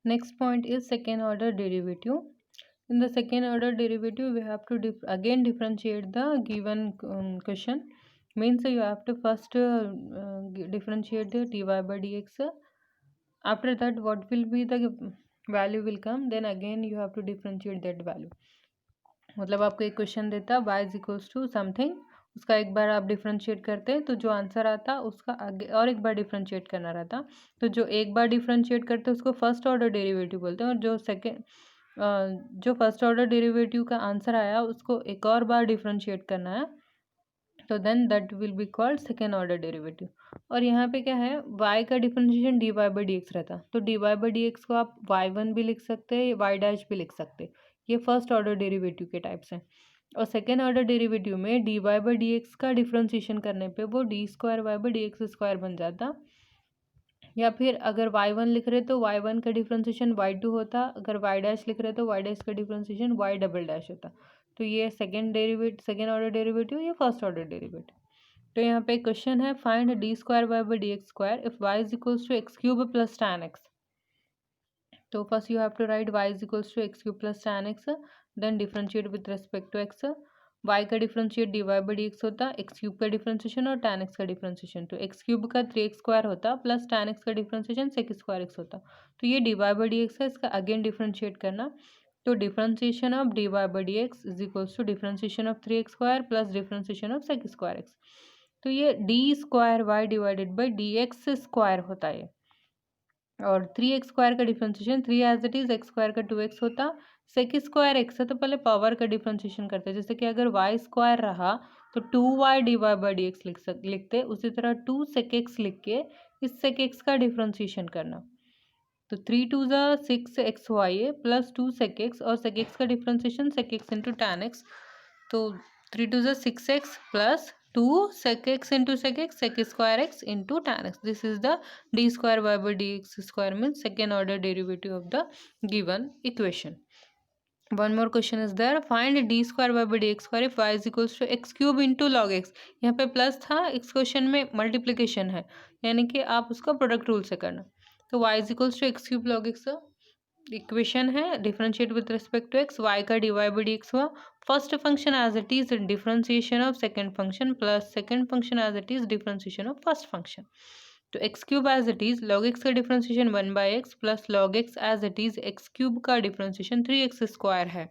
Next point is second order derivative. In the second order derivative, we have to again differentiate the given question. Means you have to first differentiate the dy by dx. After that, what will be the value will come, then again you have to differentiate that value. मतलब आपको एक question देता है y is equals to something, उसका एक बार आप differentiate करते हैं तो जो आंसर आता उसका आगे और एक बार डिफ्रेंशिएट करना रहता। तो जो एक बार डिफ्रेंशिएट करते हैं उसको फर्स्ट ऑर्डर डेरिवेटिव बोलते हैं, और जो फर्स्ट ऑर्डर डेरिवेटिव का आंसर आया उसको एक और बार डिफ्रेंशिएट करना है, तो then that will be called second order derivative. और यहाँ पे क्या है, y का differentiation d Y by D x रहता, तो D Y by D x को आप y1 भी लिख सकते हैं, y डैश भी लिख सकते हैं। ये फर्स्ट ऑर्डर डेरिवेटिव के टाइप्स हैं। और सेकेंड ऑर्डर डेरिवेटिव में d Y by D x का डिफ्रेंशिएशन करने पे वो d square Y by D x square बन जाता, या फिर अगर y1 लिख रहे तो y1 का डिफ्रेंशिएशन y2 होता, अगर y डैश लिख रहे तो y डैश का डिफ्रेंशिएशन y डबल डैश होता। तो ये सेकेंड ऑर्डर डेरिवेटिव, ये फर्स्ट ऑर्डर डेरिवेटिव। तो यहाँ पे क्वेश्चन है, find D square Y by D x square if Y is equals to X cube plus tan x. तो first you have to write y is equals to X cube plus tan X, then differentiate with respect to X. y का differentiate D Y by D x होता, x cube का differentiation और tan x का differentiation, तो x cube का 3x square होता plus tan x का differentiation sec square x होता। तो ये d Y by D x है, इसका अगेन डिफरेंशिएट करना। तो differentiation of d Y by D x is equals to differentiation of 3x square plus differentiation of sec square x. तो ये d square y divided by D x square होता है, और 3x square का differentiation 3 as it is x square का 2x होता, सेक square x है तो पहले पावर का डिफ्रेंशिएशन करते हैं, जैसे कि अगर y स्क्वायर रहा तो 2y d Y by D x लिखते, उसी तरह 2 सेक एक्स लिख के इस सेक एक्स का डिफ्रेंशिएशन करना। तो 3 टू ज़ा 6 एक्स वाई है प्लस 2 सेक एक्स, और सेक एक्स का differentiation sec x into tan x, तो 3 टू ज़ा 6 x plus 2 sec x into sec x sec square x into tan x. This is the d square y by dx square, means second order derivative of the given equation. One more question is there, find d square y by dx square if y is equals to x cube into log x. यहाँ पे plus था, इस question में multiplication है, यानी कि आप उसका प्रोडक्ट रूल से करना। तो y is equals to X cube log X equation है, differentiate with respect to X, y का D Y by D X हुआ, first function as it is differentiation of second function plus second function as it is differentiation of first function. तो x cube as it is log x का differentiation 1 by X plus log x as it is X cube का differentiation 3x square है।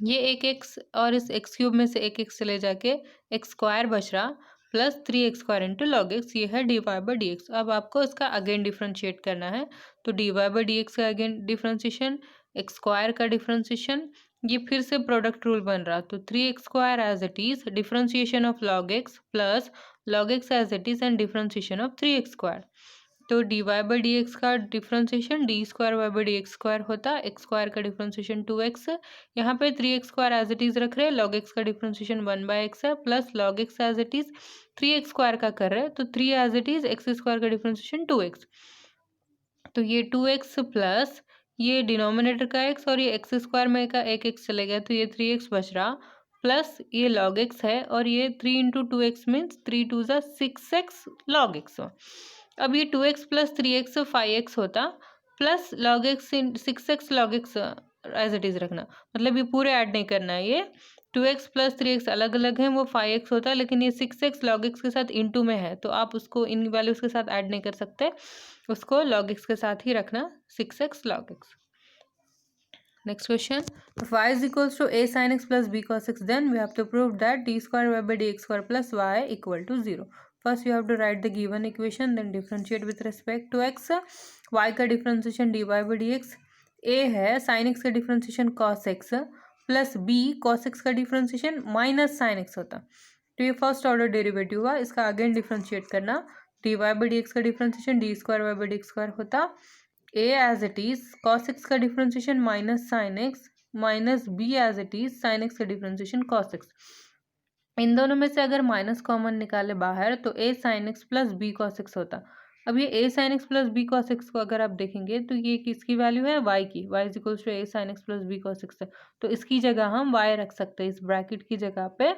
ये एक x और इस x cube में से एक एक्स चले जाके एक्स स्क्वायर बच रहा, plus 3x square into log x, ये है d Y by D x. अब आपको इसका अगेन डिफ्रेंशिएट करना है, तो D Y by D x का अगेन डिफ्रेंशिएशन, एक्स स्क्वायर का डिफ्रेंशिएशन, ये फिर से प्रोडक्ट रूल बन रहा, तो 3x square as it is differentiation of log x plus log x as it is and differentiation of 3x square. तो D Y by D x का differentiation D square Y by D x square होता, x square का differentiation 2x, यहाँ पे 3x square as it is रख रहे हैं, log x का डिफ्रेंशिएशन 1 बाई एक्स है plus log x as it is 3x square का कर रहे हैं, तो 3 as it is x square का डिफ्रेंशिएशन 2x, तो ये 2x प्लस ये डिनोमिनेटर का x और ये एक्स स्क्वायर में का एक x चले गया, तो ये 3x बच रहा, प्लस ये log x है, और ये 3 इंटू 2x मीन्स 3 टू ज़ा 6x log x। अब ये 2x प्लस 3x 5x होता, plus log x 6x log x as it is रखना, मतलब ये पूरे ऐड नहीं करना है, ये 2x प्लस 3x अलग अलग हैं, वो 5x होता है, लेकिन ये 6x log x के साथ इंटू में है, तो आप उसको इन वैल्यूज़ के साथ ऐड नहीं कर सकते, उसको log x के साथ ही रखना, 6x log x। Next question, if y is equals to a sin x plus b cos x, then we have to prove that d square y by dx square plus y equal to 0. First you have to write the given equation, then differentiate with respect to x. y का differentiation dy by dx, a है sin x का differentiation cos x plus b cos x का differentiation minus sin x होता, तो ये first order derivative हुआ, इसका again differentiate करना, D Y by D x का differentiation D square Y by D x square होता, a as it is cos x का differentiation minus sin x minus b as it is sin x का differentiation cos x। इन दोनों में से अगर minus common निकाले बाहर तो a sin x plus b cos x होता। अब ये a sin x plus b cos x को अगर आप देखेंगे तो ये किसकी वैल्यू है, y की, y is equals to a sin x plus b cos x है, तो इसकी जगह हम y रख सकते हैं, इस ब्रैकेट की जगह पे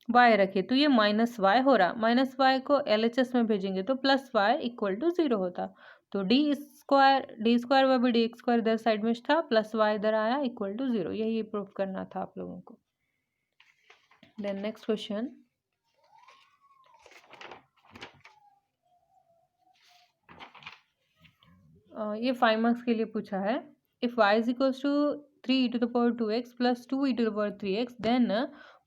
y रखे, तो ये माइनस y हो रहा, माइनस y को LHS में भेजेंगे तो प्लस y इक्वल टू 0 होता, तो d square Y by D x square इधर साइड में था, प्लस वाई इधर आया इक्वल टू 0। यही प्रूव करना था आप लोगों को। देन नेक्स्ट क्वेश्चन, ये 5 मार्क्स के लिए पूछा है। If y is equals to 3 e to the power 2x plus 2 e to the power 3x, then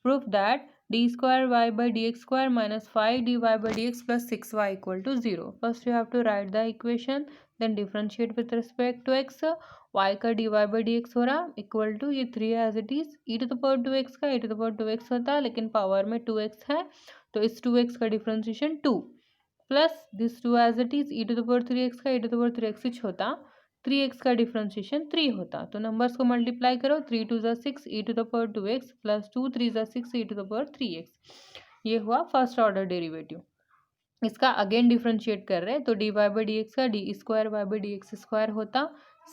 prove that d square y by dx square minus 5 dy by dx plus 6y equal to 0. First you have to write the equation, then differentiate with respect to x. y का dy by dx हो रहा equal to ये 3 as it is, e to the power 2x का e to the power 2x होता, लेकिन power में 2x है तो इस 2x का differentiation 2 plus this 2 as it is, e to the power 3x का e to the power 3x होता, 3x का डिफरेंशिएशन 3 होता। तो नंबर्स को मल्टीप्लाई करो, 3 2 ज़ा 6 e to the power 2x plus 2 3 ज़ा 6 e to the power 3x। ये हुआ फर्स्ट ऑर्डर डेरिवेटिव। इसका अगेन डिफरेंशिएट कर रहे हैं तो D Y by D x का D square Y by D x square होता,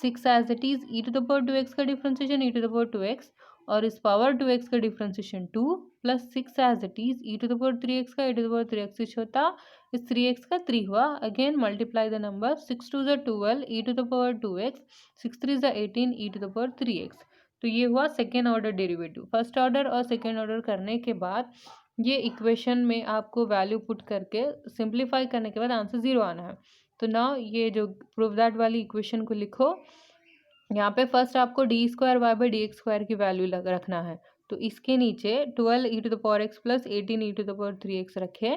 6 as it is, e to the power 2x का differentiation e to the power 2x और इस पावर 2x का differentiation 2 plus 6 as it is, e to the power 3x का e to the power 3x होता, इस 3x का 3 हुआ। Again multiply the number, 6 2 ज़ा 12 e to the power 2x, 6 3 ज़ा 18 e to the power 3x। तो ये हुआ second order derivative. First order और सेकेंड ऑर्डर करने के बाद ये इक्वेशन में आपको वैल्यू पुट करके सिंप्लीफाई करने के बाद आंसर 0 आना है। तो नाउ ये जो प्रूव दैट वाली इक्वेशन को लिखो, यहाँ पे फर्स्ट आपको d square Y by D x square की वैल्यू रखना है। तो इसके नीचे 12 e to the power x plus 18 e to the power 3x रखे,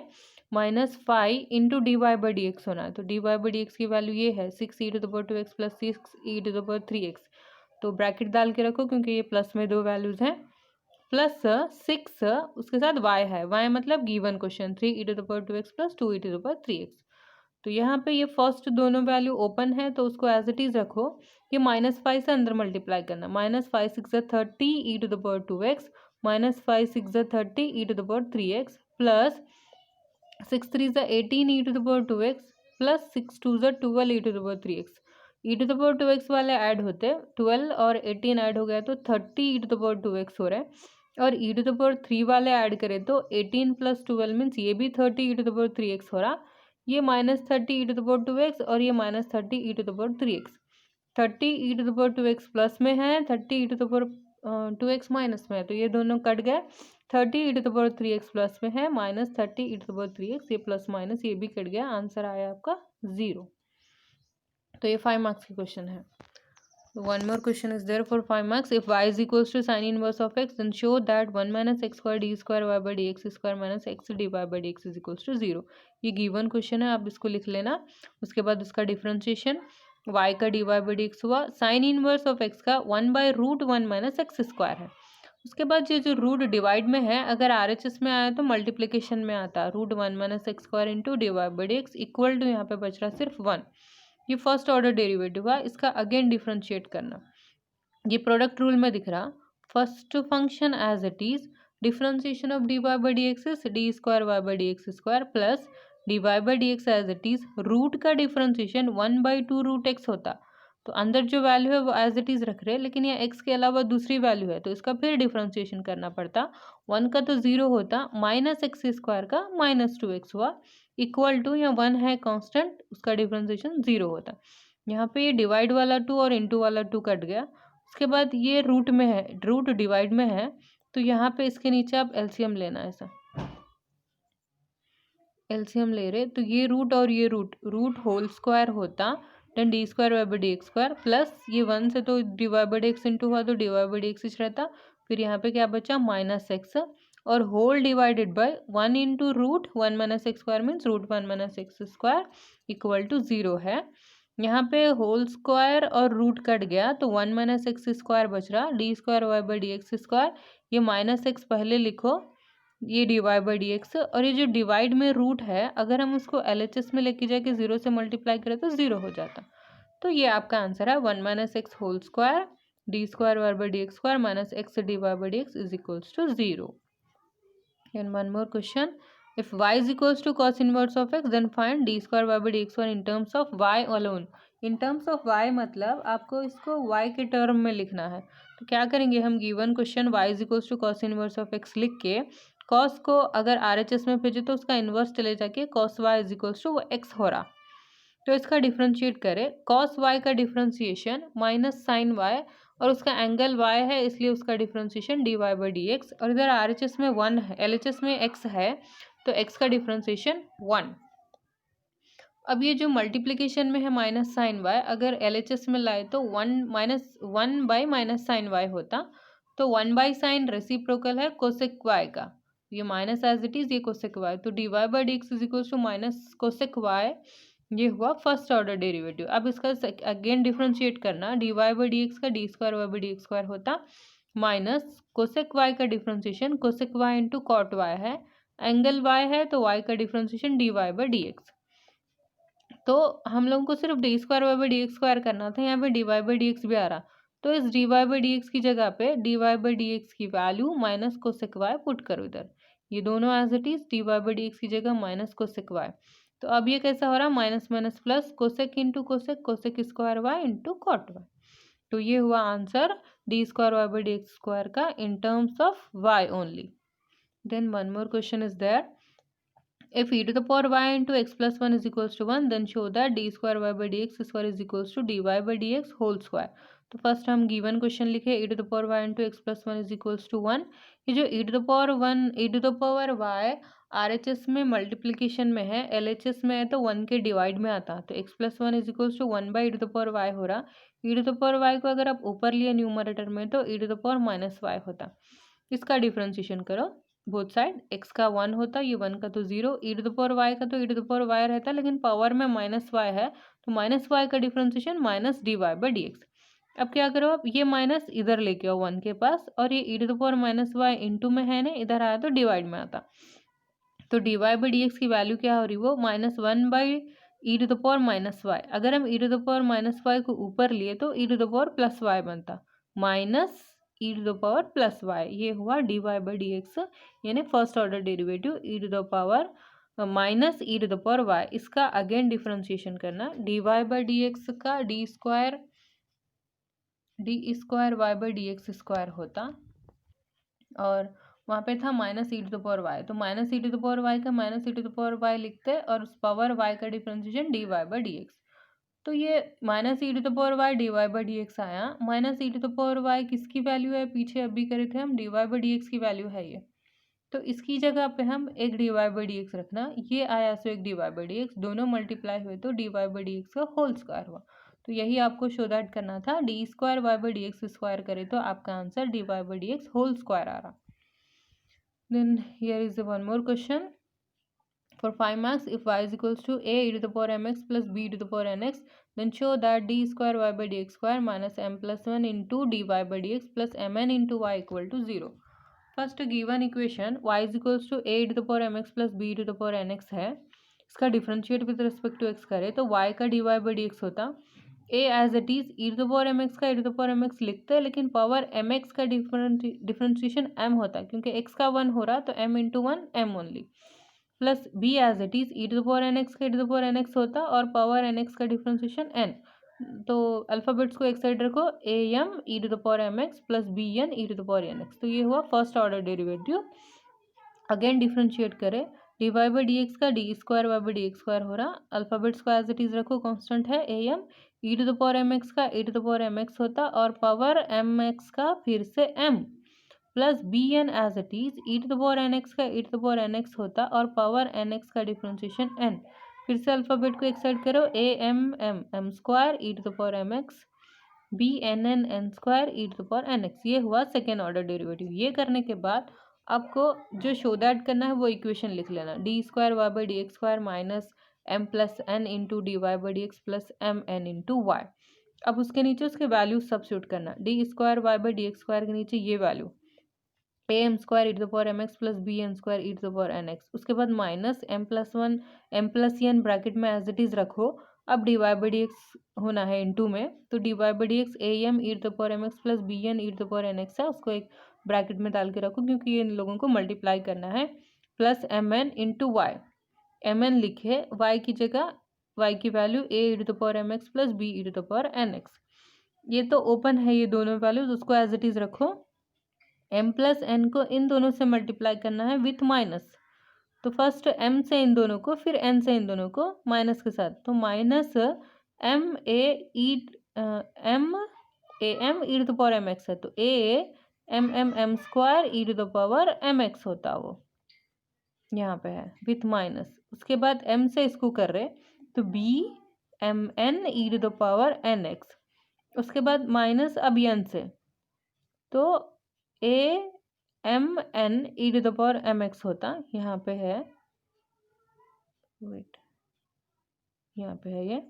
minus 5 into d Y by D x होना है। तो D Y by D x की वैल्यू ये है 6 e to the power 2x plus 6 e to the power 3x। तो bracket डाल के रखो क्योंकि ये प्लस में दो वैल्यूज़ हैं, प्लस 6 उसके साथ y है, y मतलब given question 3 e to the power 2x plus 2 e to the power 3x। तो यहाँ पे ये फर्स्ट दोनों वैल्यू ओपन है तो उसको एज इट इज रखो, ये -5 से अंदर मल्टीप्लाई करना, -5 6 30 e to the power 2x -5 6 30 e to the power 3x plus 6 3 18 e to the power 2x plus 6 2 12 e to the power 3x। e to the power 2x वाले add होते, 12 और 18 add हो गया तो 30 e to the power 2x हो रहा है, और e to the power 3 वाले ऐड करें तो 18 प्लस 12 मीन्स ये भी 30 e to the power 3x हो रहा, ये -30 e to the power 2x और ये -30 e to the power 3x। 30 e to the power 2x plus में है, 30 e to the power 2x minus में है, तो ये दोनों कट गए। 30 e to the power 3x plus में है, -30 e to the power 3x, ये प्लस माइनस ये भी कट गया, आंसर आया आपका 0। तो ये 5 मार्क्स की क्वेश्चन है। One more question is there for 5 marks. If y is equals to sin inverse of x, then show that 1 minus x square d square y by dx square minus x dy by dx is equals to 0। ये given question है, आप इसको लिख लेना। उसके बाद उसका differentiation, y का dy by dx हुआ, साइन इनवर्स ऑफ x का 1/√1 माइनस एक्स स्क्वायर है। उसके बाद ये जो रूट डिवाइड में है, अगर RHS में आया तो मल्टीप्लीकेशन में आता, √1 minus x square into dy by dx equal to यहाँ पे बच रहा सिर्फ 1। ये फर्स्ट ऑर्डर डेरिवेटिव हुआ, इसका अगेन डिफरेंशिएट करना, ये प्रोडक्ट रूल में दिख रहा, first function as it is, differentiation of d Y by D x is d square Y by D x square plus d Y by D x as it is, root का differentiation 1/2√x होता, तो अंदर जो value है वो as it is रख रहे हैं, लेकिन यहाँ x के अलावा दूसरी वैल्यू है तो इसका फिर डिफरेंशिएशन करना पड़ता, 1 का तो 0 होता, माइनस एक्स स्क्वायर का -2x हुआ इक्वल टू, यहाँ 1 है कांस्टेंट, उसका डिफरेंशिएशन 0 होता। यहाँ पे ये डिवाइड वाला 2 और इंटू वाला 2 कट गया। उसके बाद ये रूट में है, रूट डिवाइड में है, तो यहाँ पे इसके नीचे आप एलसीएम लेना, ऐसा एलसीएम ले रहे तो ये रूट और ये रूट होल स्क्वायर होता, then d square Y by D x square plus ये 1 से तो D Y by D x into हुआ तो D Y by D x रहता, फिर यहाँ पे क्या बचा -x और whole divided by 1 into √1 minus x square means √1 minus x square equal to 0 है। यहाँ पे होल स्क्वायर और रूट कट गया तो 1 माइनस एक्स स्क्वायर बच रहा, d square Y by D x square, ये -x पहले लिखो, ये d Y by D x, और ये जो डिवाइड में रूट है अगर हम उसको LHS में लेके जाके 0 से मल्टीप्लाई करें तो 0 हो जाता। तो ये आपका आंसर है 1 minus x whole square d square Y by D x square minus x d Y by D x is equals to 0। And one more question, if y is equals to cos inverse of x, then find d square y by dx square in terms of y alone। in terms of y मतलब आपको इसको y के term में लिखना है, तो क्या करेंगे हम, given question y is equals to cos inverse of x लिख के cos को अगर RHS में भेजे तो उसका इन्वर्स चले जाके cos y is equals to वो x हो रहा, तो इसका डिफ्रेंशिएट करें, कॉस वाई का डिफ्रेंशिएशन माइनस साइन वाई, और उसका एंगल वाई है इसलिए उसका differentiation d Y by D x, और इधर आर एच एस में 1 है, एल एच एस में एक्स है, तो एक्स का डिफ्रेंशिएशन 1। अब ये जो मल्टीप्लिकेशन में है माइनस साइन वाई, अगर एल एच एस में लाए तो 1 माइनस साइन वाई होता, तो 1/sin रेसिप्रोकल है कोसेक वाई का, ये माइनस एज इट इज, ये कोसेक वाई, तो D Y by D x is equal to minus cosec y, ये हुआ फर्स्ट ऑर्डर डेरिवेटिव। अब इसका अगेन डिफ्रेंशिएट करना, D Y by D x का D square Y by D x square होता, minus cosec y का differentiation cosec y into cot y है, angle y है तो वाई का differentiation d Y by D x. तो हम लोगों को सिर्फ d square Y by D x square करना था, यहाँ पे d Y by D x भी आ रहा, तो इस d Y by D x की जगह पे d Y by D x की value minus cosec y put करो इधर, ये दोनों as it is, d Y by D x की जगह माइनस कोसेक वाई। तो अब ये कैसा हो रहा है, minus minus plus, cosec into cosec, cosec square y into cot y. तो ये हुआ answer d square Y by D x square का in terms of y only. Then one more question is there, if e to the power y into x plus 1 is equals to 1, then show that d square y by dx square is equals to dy by dx whole square। तो first हम given question लिखे, e to the power y into x plus 1 is equals to 1। ये जो e to the power 1 e to the power y RHS में multiplication में है, LHS में है तो 1 के डिवाइड में आता, तो x plus 1 is equals to 1 by e to the power y हो रहा। e to the power y को अगर आप ऊपर लिए न्यूमरेटर में तो e to the power minus y होता, इसका डिफ्रेंशिएशन करो बोथ साइड, x का 1 होता, ये 1 का तो 0, e to the power y का तो e to the power y रहता, लेकिन पावर में माइनस y है तो माइनस y का differentiation minus d Y by D x. अब क्या करो, आप ये माइनस इधर लेके आओ 1 के पास, और ये e to the power minus y into में है ना, इधर आया तो डिवाइड में आता, तो D Y by D x की वैल्यू क्या हो रही, वो minus 1 by e to the power minus y. अगर हम e to the power minus y को ऊपर लिए तो e to the power plus y बनता, minus e to the power plus y, ये हुआ d Y by D x, यानी first order derivative e to the power minus e to the power Y. इसका again differentiation करना, D Y by D x का D square Y by D x square होता, और वहाँ पे था minus e to the power y, तो minus e to the power y का minus e to the power y लिखते, और उस पावर वाई का differentiation d Y by D x. तो ये minus e to the power y d Y by D x आया, minus e to the power y किसकी value है, पीछे अभी करे थे हम, d Y by D x की वैल्यू है ये, तो इसकी जगह पे हम एक d Y by D x रखना, ये आया सो एक d Y by D x, दोनों मल्टीप्लाई हुए तो D Y by D x का होल स्क्वायर हुआ। तो यही आपको शो दैट करना था, d square Y by D x square करे तो आपका answer d Y by D x whole square आ रहा। Then here is the one more question for 5 marks. If y is equals to a e to the power mx plus b to the power nx, then show that d square y by dx square minus m plus 1 into dy by dx plus mn into y equal to 0। First given equation y is equals to a to the power mx plus b to the power nx है, इसका differentiate with respect to x करे तो y का dy by dx होता, a as it is e to the power M x का e to the power M x लिखते हैं, लेकिन पावर एम एक्स का डिफ्रेंशिएशन एम होता है, क्योंकि एक्स का 1 हो रहा तो m into 1 m only, plus b as it is e to the power N x का e to the power N x होता, और पावर एन एक्स का डिफ्रेंशिएशन एन, तो अल्फ़ाबेट्स को एक साइड रखो, a M E to the power M x plus b n E to the power N x. तो ये हुआ first order derivative. Again differentiate करें, d Y by D x का D square Y by D x square हो रहा, alphabets को as it is रखो, constant है A M, E to the power M x का e to the power M x होता, और power M x का फिर से m, plus b n as it is e to the power N x का e to the power N x होता, और power N x का differentiation n, फिर से अल्फ़ाबेट को एक साइड करो, a m m m square E to the power M x, b n N N square E to the power N x. ये हुआ सेकेंड ऑर्डर डेरिवेटिव। ये करने के बाद आपको जो शो दैट करना है वो इक्वेशन लिख लेना, d square Y by D x square minus m plus n into d Y by D x plus m n into y. अब उसके नीचे उसके वैल्यू सब्स्टिट्यूट करना, d square Y by D x square के नीचे ये value a M square E to the power M x plus b N square E to the power N x, उसके बाद minus m plus 1 M plus n bracket में as it is रखो। अब d Y by D x होना है into में, तो D Y by D x a M E to the power M x plus b n E to the power N x है, उसको एक bracket में डाल के रखो क्योंकि ये इन लोगों को मल्टीप्लाई करना है, plus m n into y, m n लिखे वाई की जगह, वाई की value a e to the power M x plus b e to the power N x. ये तो ओपन है ये दोनों वैल्यूज, उसको एज इट इज़ रखो, एम प्लस एन को इन दोनों से मल्टीप्लाई करना है विथ माइनस, तो फर्स्ट m से इन दोनों को, फिर n से इन दोनों को माइनस के साथ, तो minus M A M E to the power M X है, तो A M square E to the power M x होता वो यहाँ पे है विथ माइनस। उसके बाद m से इसको कर रहे तो b M N E to the power N x. उसके बाद माइनस अब n से, तो a M N E to the power M x होता, यहाँ पे है, वेट यहाँ पे है ये।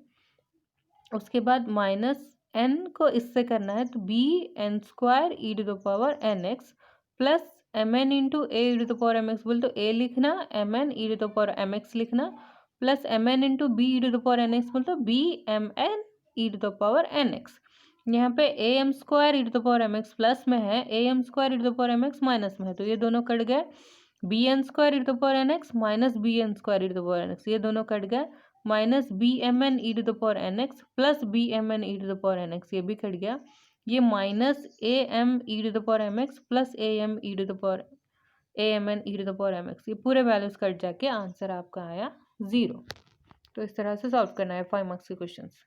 उसके बाद माइनस n को इससे करना है, तो b n square E to the power N x plus m n into a e to the power M x, बोल तो a लिखना, m N E to the power M x लिखना, plus m n into b e to the power N x, बोल तो b M N E to the power N x. यहाँ पे a M square E to the power M x plus में है, A M square E to the power M X minus में है, तो ये दोनों कट गए। B N square E to the power N X minus B N square E to the power N x, ये दोनों कट गए। Minus B M N E to the power N x plus B M N E to the power N x, ये भी कट गया। ये minus A M E to the power M x plus A M E to the power A M N E to the power M X, ये पूरे values cut जाके answer आपका आया 0। तो इस तरह से सॉल्व करना है 5 मार्क्स के क्वेश्चंस।